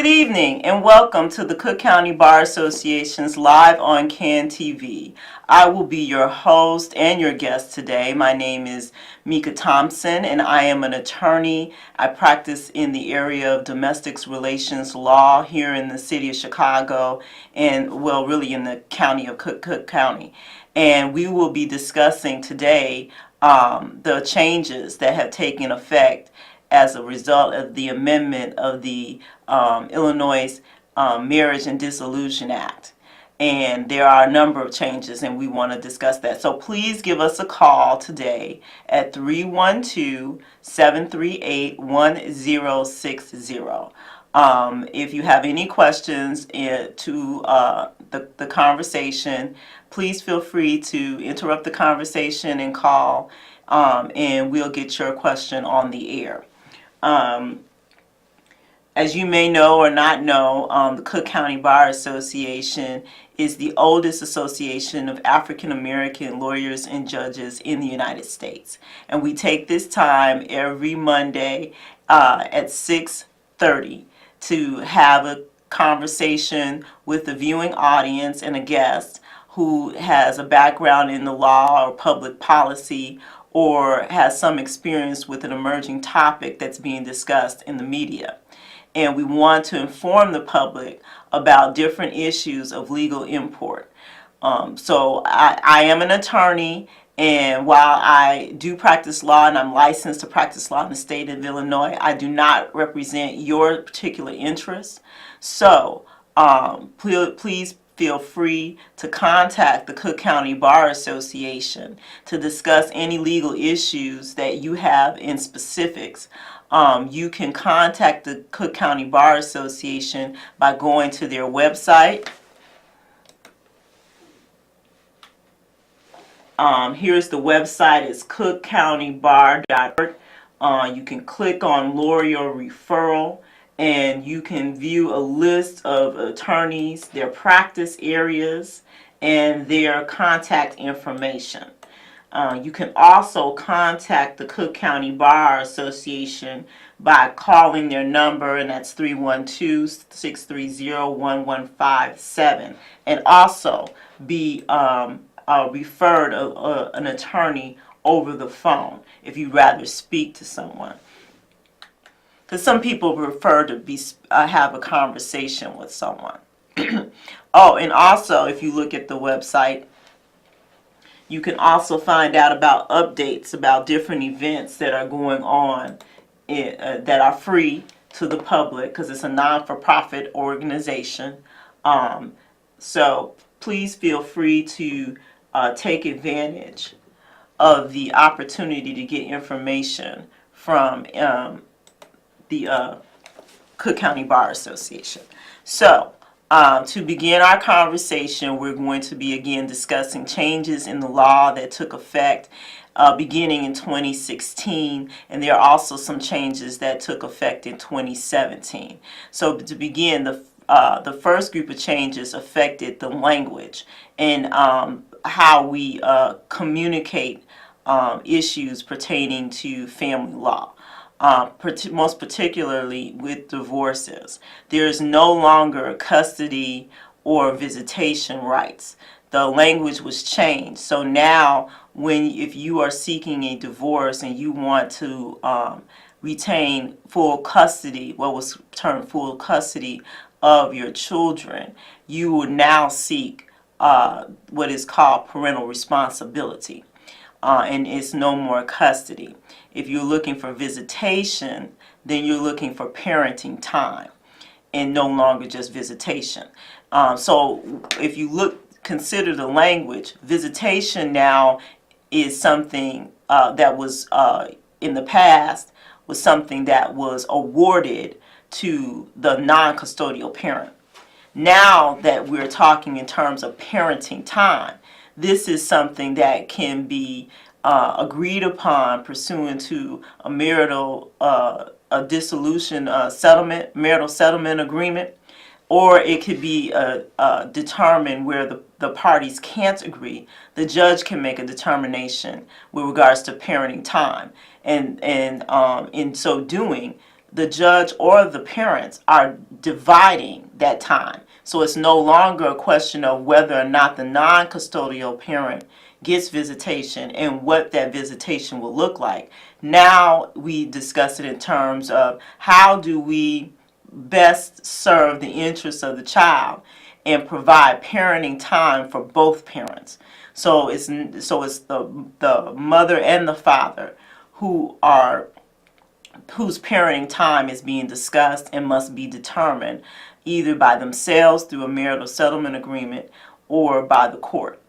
Good evening and welcome to the Cook County Bar Association's Live on CAN TV. I will be your host and your guest today. My name is Mika Thompson and I am an attorney. I practice in the area of domestic relations law here in the city of Chicago and, well, really in the county of Cook County. And we will be discussing today the changes that have taken effect as a result of the amendment of the Illinois Marriage and Dissolution Act. And there are a number of changes, and we want to discuss that. So please give us a call today at 312-738-1060. If you have any questions to the conversation, please feel free to interrupt the conversation and call, and we'll get your question on the air. As you may know or not know, the Cook County Bar Association is the oldest association of African American lawyers and judges in the United States. And we take this time every Monday at 6:30 to have a conversation with the viewing audience and a guest who has a background in the law or public policy or has some experience with an emerging topic that's being discussed in the media. And we want to inform the public about different issues of legal import. So I am an attorney, and while I do practice law and I'm licensed to practice law in the state of Illinois, I do not represent your particular interests. So please feel free to contact the Cook County Bar Association to discuss any legal issues that you have in specifics. You can contact the Cook County Bar Association by going to their website. Here's the website. It's cookcountybar.org. You can click on lawyer referral, and you can view a list of attorneys, their practice areas, and their contact information. You can also contact the Cook County Bar Association by calling their number, and that's 312-630-1157, and also be referred an attorney over the phone if you'd rather speak to someone. Because some people prefer to have a conversation with someone. Oh, and also if you look at the website, you can also find out about updates about different events that are going on that are free to the public because it's a non-for-profit organization. So please feel free to take advantage of the opportunity to get information from the Cook County Bar Association. So to begin our conversation, we're going to be again discussing changes in the law that took effect beginning in 2016, and there are also some changes that took effect in 2017. So to begin, the first group of changes affected the language and how we communicate issues pertaining to family law. Most particularly with divorces. There is no longer custody or visitation rights. The language was changed. So now if you are seeking a divorce and you want to retain full custody, what was termed full custody of your children, you would now seek what is called parental responsibility. And it's no more custody. If you're looking for visitation, then you're looking for parenting time and no longer just visitation. So if you consider the language, visitation now is something that was in the past was something that was awarded to the non-custodial parent. Now that we're talking in terms of parenting time, this is something that can be agreed upon pursuant to a marital dissolution marital settlement agreement, or it could be determined where the parties can't agree. The judge can make a determination with regards to parenting time, and in so doing, the judge or the parents are dividing that time. So it's no longer a question of whether or not the non-custodial parent gets visitation and what that visitation will look like. Now we discuss it in terms of how do we best serve the interests of the child and provide parenting time for both parents. So it's the mother and the father whose parenting time is being discussed and must be determined either by themselves through a marital settlement agreement or by the court.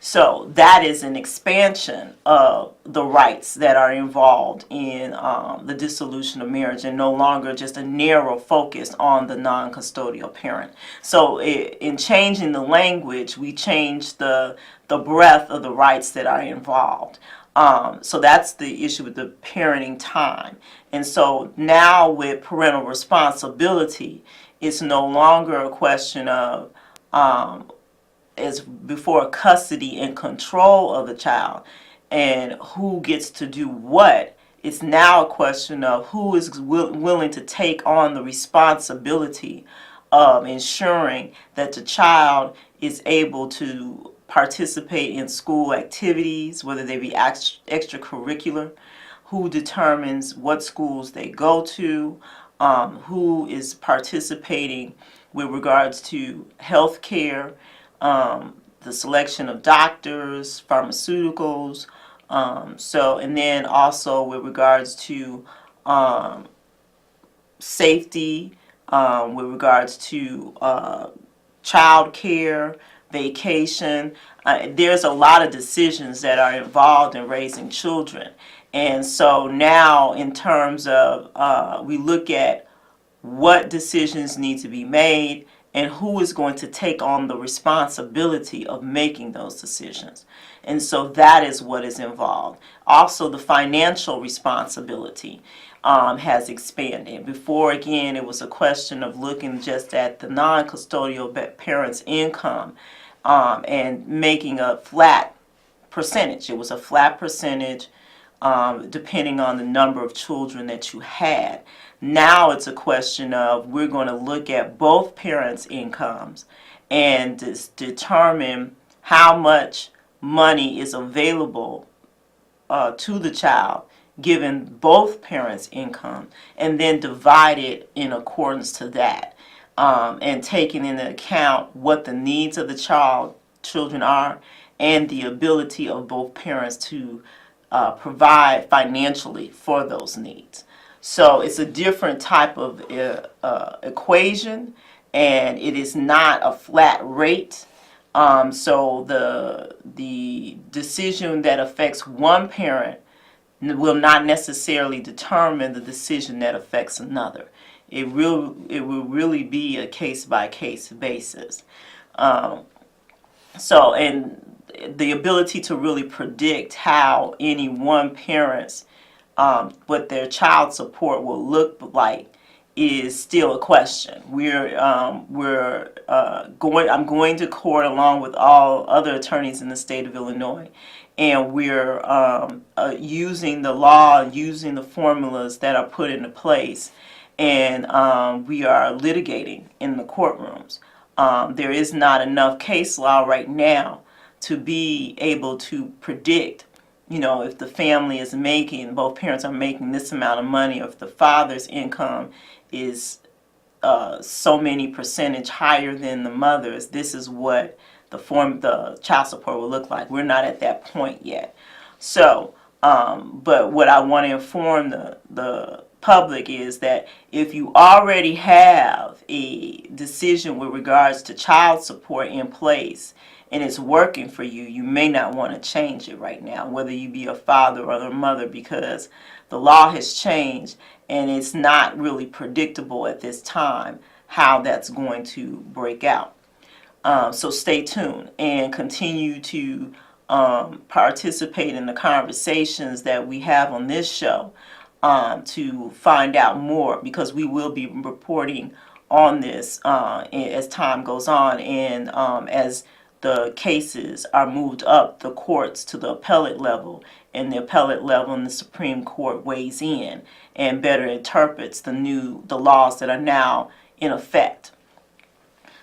So that is an expansion of the rights that are involved in the dissolution of marriage, and no longer just a narrow focus on the non-custodial parent. So in changing the language, we change the breadth of the rights that are involved. So that's the issue with the parenting time. And so now with parental responsibility, it's no longer a question of as before, custody and control of the child and who gets to do what. It's now a question of who is willing to take on the responsibility of ensuring that the child is able to participate in school activities, whether they be extracurricular, who determines what schools they go to, who is participating with regards to health care, the selection of doctors, pharmaceuticals, and then also with regards to safety, with regards to child care, vacation. There's a lot of decisions that are involved in raising children. And so now in terms of we look at what decisions need to be made and who is going to take on the responsibility of making those decisions. And so that is what is involved. Also, the financial responsibility has expanded. Before, again, it was a question of looking just at the non-custodial parent's income and making a flat percentage. It was a flat percentage depending on the number of children that you had. Now it's a question of we're going to look at both parents' incomes and determine how much money is available to the child given both parents' income, and then divide it in accordance to that, and taking into account what the needs of the children are and the ability of both parents to provide financially for those needs. So it's a different type of equation, and it is not a flat rate. So the decision that affects one parent will not necessarily determine the decision that affects another. It will really be a case-by-case basis. So, and the ability to really predict how any one parent's what their child support will look like is still a question. I'm going to court along with all other attorneys in the state of Illinois, and we're using the law, using the formulas that are put into place, and we are litigating in the courtrooms. There is not enough case law right now to be able to predict, if the family is making, both parents are making this amount of money, or if the father's income is so many percentage higher than the mother's, this is what the child support will look like. We're not at that point yet. So, but what I want to inform the public is that if you already have a decision with regards to child support in place and it's working for you, you may not want to change it right now, whether you be a father or a mother, because the law has changed and it's not really predictable at this time how that's going to break out. So stay tuned and continue to participate in the conversations that we have on this show to find out more, because we will be reporting on this as time goes on, and as the cases are moved up the courts to the appellate level, and the appellate level and the Supreme Court weighs in and better interprets the laws that are now in effect.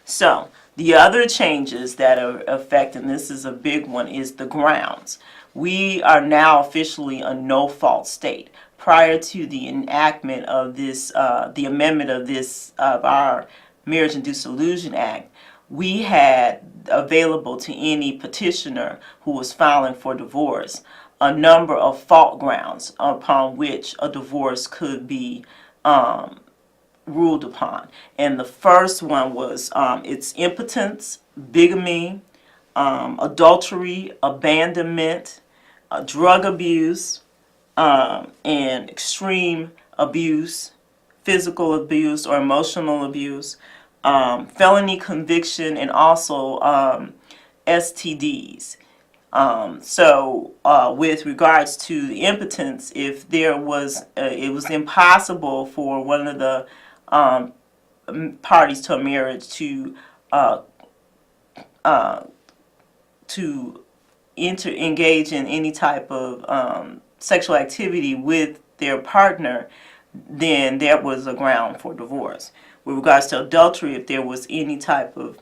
So the other changes that are affecting, this is a big one, is the grounds. We are now officially a no-fault state. Prior to the enactment of this, the amendment of our Marriage and Dissolution Act, we had available to any petitioner who was filing for divorce a number of fault grounds upon which a divorce could be ruled upon. And the first one was its impotence, bigamy, adultery, abandonment, drug abuse, and extreme abuse, physical abuse or emotional abuse, felony conviction, and also STDs. With regards to the impotence, if there was, it was impossible for one of the parties to a marriage to engage in any type of sexual activity with their partner, then there was a ground for divorce. With regards to adultery, if there was any type of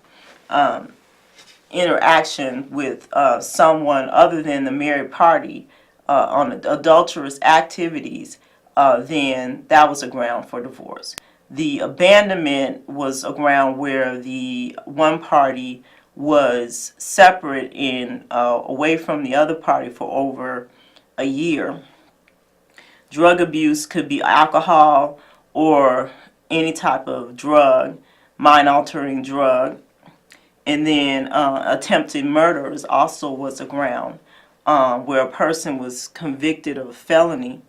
interaction with someone other than the married party on adulterous activities, then that was a ground for divorce. The abandonment was a ground where the one party was separate and away from the other party for over a year. Drug abuse could be alcohol or any type of drug, mind-altering drug. And then attempted murder also was a ground where a person was convicted of a felony.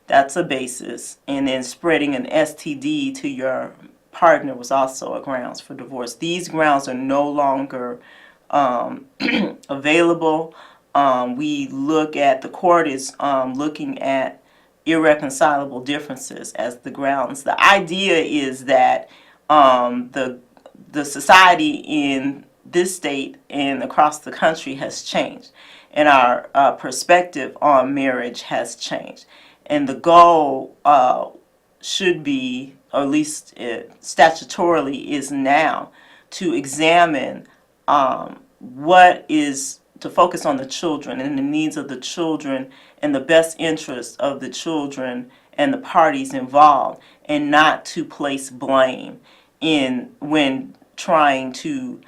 That's a basis. And then spreading an STD to your partner was also a grounds for divorce. These grounds are no longer available. The court is looking at irreconcilable differences as the grounds. The idea is that the society in this state and across the country has changed, and our perspective on marriage has changed. And the goal should be, or at least statutorily, is now to examine to focus on the children and the needs of the children and the best interests of the children and the parties involved, and not to place blame when trying to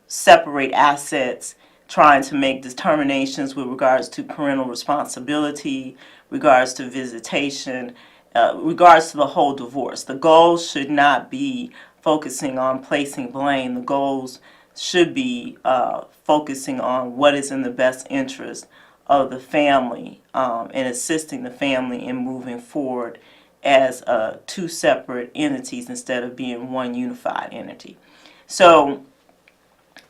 separate assets, trying to make determinations with regards to parental responsibility, regards to visitation, regards to the whole divorce. The goals should not be focusing on placing blame. The goals should be focusing on what is in the best interest of the family and assisting the family in moving forward as two separate entities instead of being one unified entity. So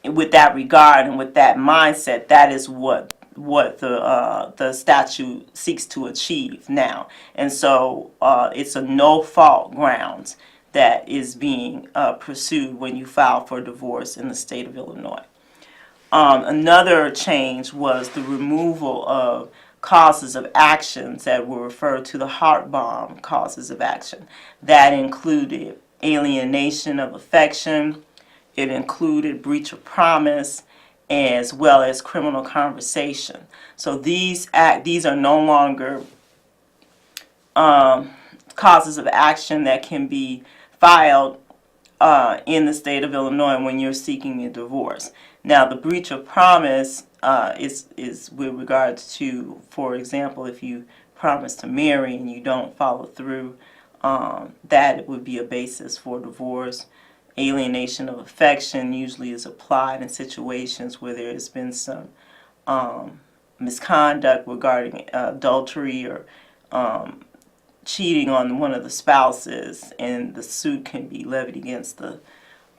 with that regard and with that mindset, that is what the statute seeks to achieve now. And so it's a no-fault grounds that is being pursued when you file for divorce in the state of Illinois. Another change was the removal of causes of actions that were referred to the heart bomb causes of action. That included alienation of affection, it included breach of promise, as well as criminal conversation. So these are no longer causes of action that can be filed in the state of Illinois when you're seeking a divorce. Now, the breach of promise is with regards to, for example, if you promise to marry and you don't follow through, that would be a basis for divorce. Alienation of affection usually is applied in situations where there has been some misconduct regarding adultery or cheating on one of the spouses, and the suit can be levied against the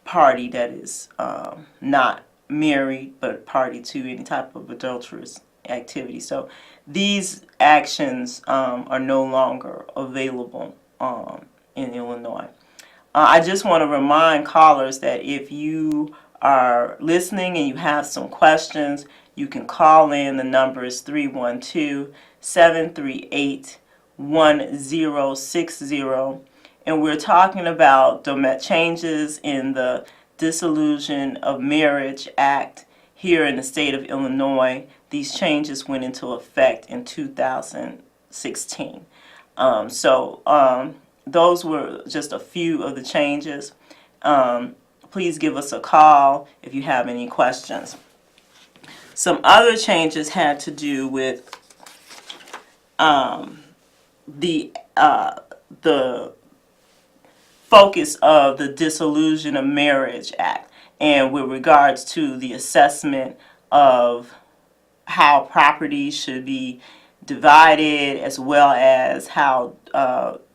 party that is not married but party to any type of adulterous activity. So these actions are no longer available in Illinois. I just want to remind callers that if you are listening and you have some questions, you can call in. The number is 312-738-1060. And we're talking about changes in the Dissolution of Marriage Act here in the state of Illinois. These changes went into effect in 2016. Those were just a few of the changes. Please give us a call if you have any questions. Some other changes had to do with the focus of the Dissolution of Marriage Act, and with regards to the assessment of how property should be divided, as well as how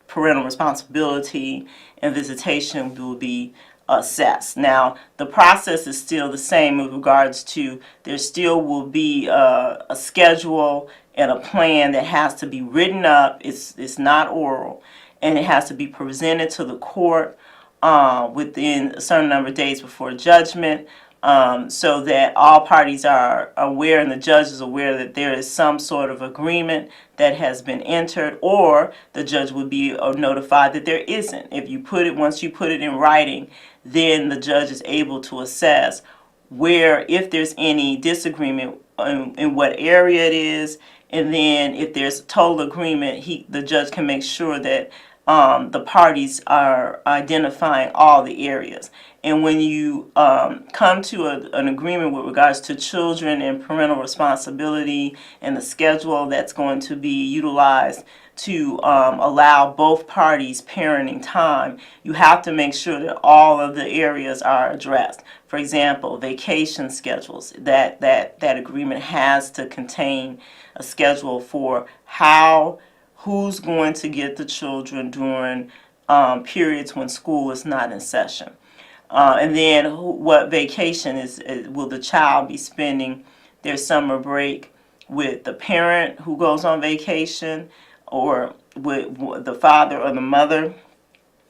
parental responsibility and visitation will be assessed. Now, the process is still the same with regards to there still will be a schedule and a plan that has to be written up. It's not oral, and it has to be presented to the court within a certain number of days before judgment, so that all parties are aware and the judge is aware that there is some sort of agreement that has been entered, or the judge would be notified that there isn't. Once you put it in writing, then the judge is able to assess where, if there's any disagreement, in what area it is, and then if there's total agreement, the judge can make sure that the parties are identifying all the areas. And when you come to an agreement with regards to children and parental responsibility and the schedule that's going to be utilized to allow both parties parenting time, you have to make sure that all of the areas are addressed. For example, vacation schedules, that agreement has to contain a schedule for who's going to get the children during periods when school is not in session. And then what vacation will the child be spending their summer break with the parent who goes on vacation, or with the father or the mother,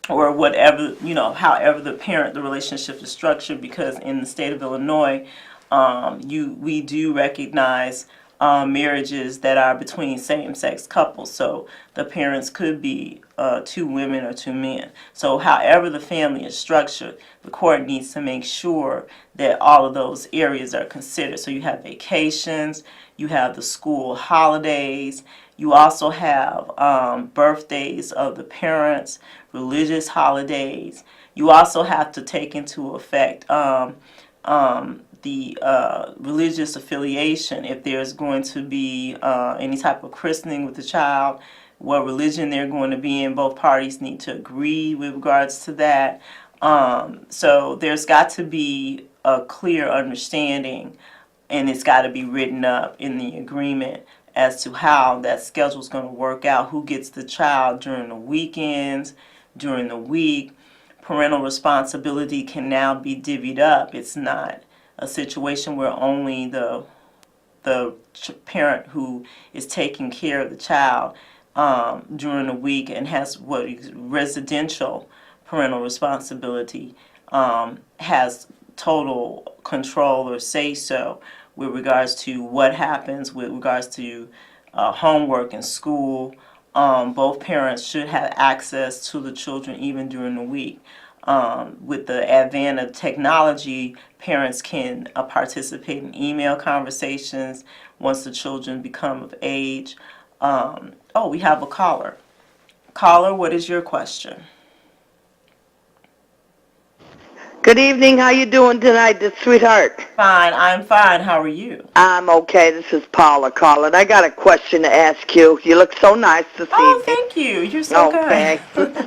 or whatever, however the relationship is structured, because in the state of Illinois, we do recognize marriages that are between same-sex couples. So the parents could be two women or two men. So however the family is structured, the court needs to make sure that all of those areas are considered. So you have vacations, you have the school holidays, you also have birthdays of the parents, religious holidays. You also have to take into effect the religious affiliation. If there's going to be any type of christening with the child, what religion they're going to be in, both parties need to agree with regards to that. So there's got to be a clear understanding, and it's got to be written up in the agreement as to how that schedule is going to work out, who gets the child during the weekends, during the week. Parental responsibility can now be divvied up. It's not a situation where only the parent who is taking care of the child during the week and has what is residential parental responsibility has total control or say-so with regards to what happens with regards to homework and school. Both parents should have access to the children even during the week. With the advent of technology, parents can participate in email conversations once the children become of age. We have a caller. Caller, what is your question? Good evening. How you doing tonight, sweetheart? Fine. I'm fine. How are you? I'm okay. This is Paula calling. I got a question to ask you. You look so nice this evening. Oh, thank you. You're so good.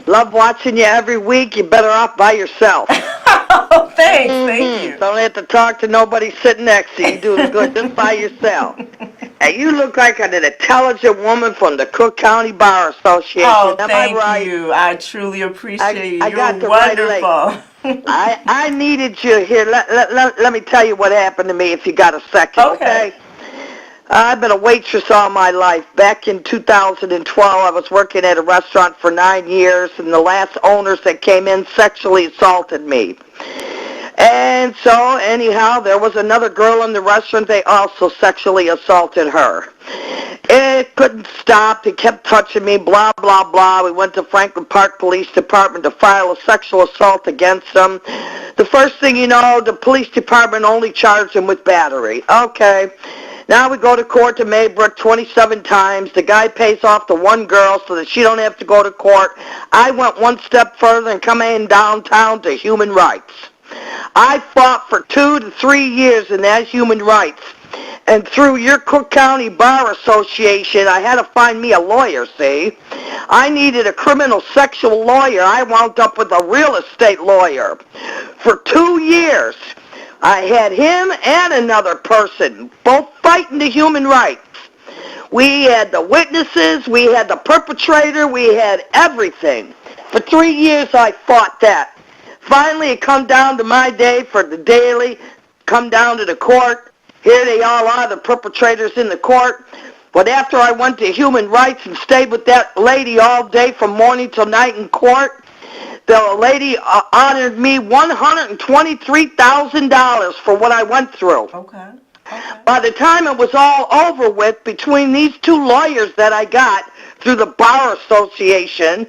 Love watching you every week. You're better off by yourself. Oh, thanks. Thank you. Don't have to talk to nobody sitting next to you. You do good just by yourself. And you look like an intelligent woman from the Cook County Bar Association. Oh, Am thank I right? you. I truly appreciate you. I got You're the wonderful. Right I needed you here. Let me tell you what happened to me if you got a second, okay? I've been a waitress all my life. Back in 2012, I was working at a restaurant for 9 years, and the last owners that came in sexually assaulted me. And so, anyhow, there was another girl in the restaurant. They also sexually assaulted her. It couldn't stop. He kept touching me, blah, blah, blah. We went to Franklin Park Police Department to file a sexual assault against him. The first thing you know, the police department only charged him with battery. Okay. Now we go to court to Maybrook 27 times. The guy pays off the one girl so that she don't have to go to court. I went one step further and come in downtown to human rights. I fought for 2 to 3 years in that human rights. And through your Cook County Bar Association, I had to find me a lawyer, see? I needed a criminal sexual lawyer. I wound up with a real estate lawyer. For 2 years, I had him and another person, both fighting the human rights. We had the witnesses, we had the perpetrator, we had everything. For 3 years, I fought that. Finally, it come down to my day for the daily, come down to the court. Here they all are, the perpetrators in the court. But after I went to human rights and stayed with that lady all day from morning till night in court, the lady honored me $123,000 for what I went through. Okay. By the time it was all over with, between these 2 lawyers that I got through the Bar Association,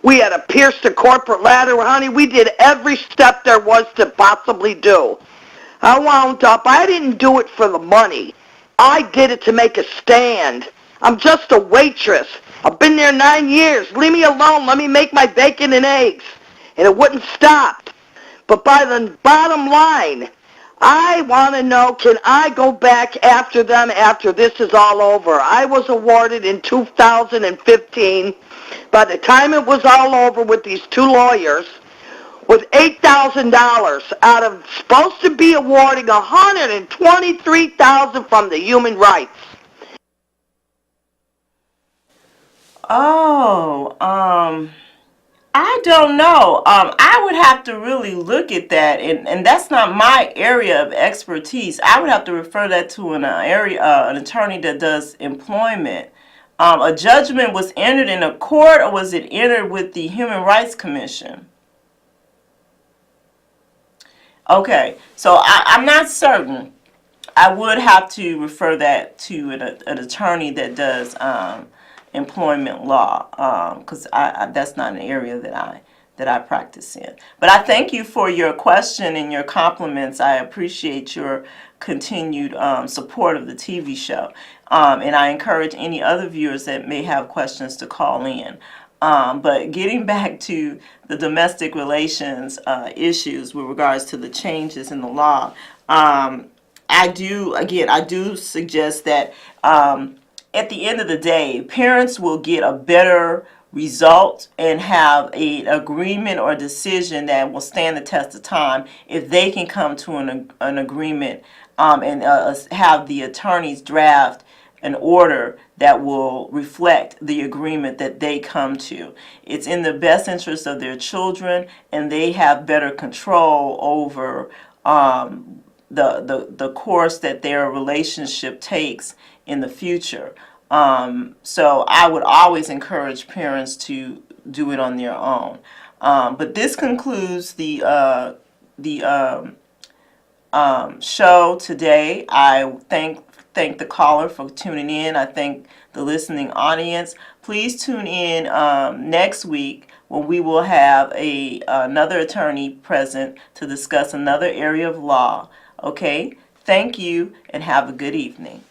we had to pierce the corporate ladder. Honey, we did every step there was to possibly do. I wound up, I didn't do it for the money. I did it to make a stand. I'm just a waitress. I've been there 9 years. Leave me alone. Let me make my bacon and eggs. And it wouldn't stop. But by the bottom line, I want to know, can I go back after them after this is all over? I was awarded in 2015, by the time it was all over with these 2 lawyers, with $8,000 out of supposed to be awarding $123,000 from the human rights. Oh, I don't know. I would have to really look at that, and that's not my area of expertise. I would have to refer that to an attorney that does employment. A judgment was entered in a court, or was it entered with the Human Rights Commission? Okay, so I'm not certain. I would have to refer that to an attorney that does employment law, because that's not an area that I practice in. But I thank you for your question and your compliments. I appreciate your continued support of the TV show, and I encourage any other viewers that may have questions to call in. But getting back to the domestic relations issues with regards to the changes in the law, I do suggest that at the end of the day, parents will get a better result and have an agreement or decision that will stand the test of time if they can come to an agreement and have the attorneys draft an order that will reflect the agreement that they come to. It's in the best interest of their children, and they have better control over the course that their relationship takes in the future. So I would always encourage parents to do it on their own. But this concludes the show today. I thank the caller for tuning in. I thank the listening audience. Please tune in next week when we will have another attorney present to discuss another area of law. Okay? Thank you and have a good evening.